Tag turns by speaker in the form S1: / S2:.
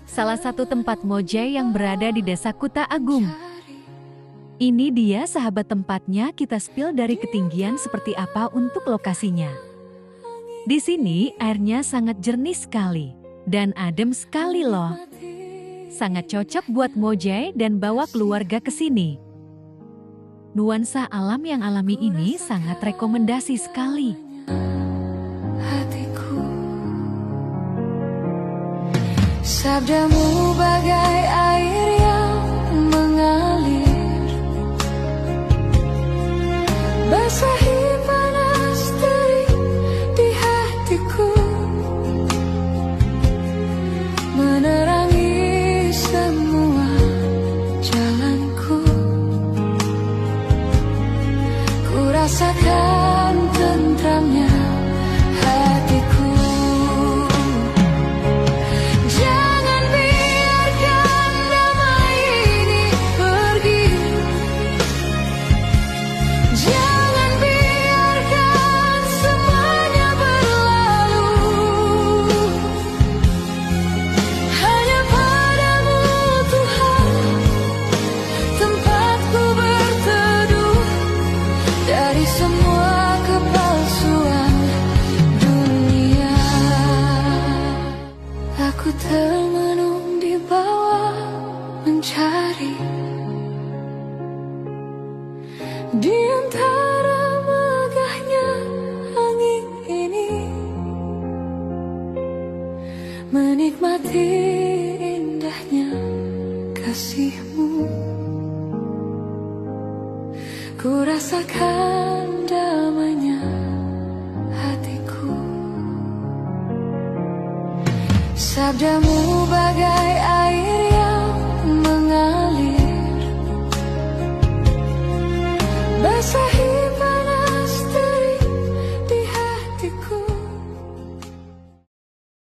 S1: salah satu tempat mojai yang berada di Desa Kuta Agung. Ini dia sahabat tempatnya, kita spill dari ketinggian seperti apa untuk lokasinya. Di sini airnya sangat jernih sekali dan adem sekali loh. Sangat cocok buat mojai dan bawa keluarga ke sini. Nuansa alam yang alami ini sangat rekomendasi sekali.
S2: Hatiku, sabdamu bagai air yang mengalir, basahi panas terik di hatiku, menerangi semua jalanku. Ku rasakan tentramnya hatiku. Jangan biarkan damai ini pergi. Jangan biarkan semuanya berlalu. Hanya padamu Tuhan tempatku berteduh dari semua kepalsuan dunia. Aku termenung di bawah mencari di antara megahnya angin ini, menikmati indahnya kasihmu. Ku rasakan damainya hatiku. Sabdamu bagai air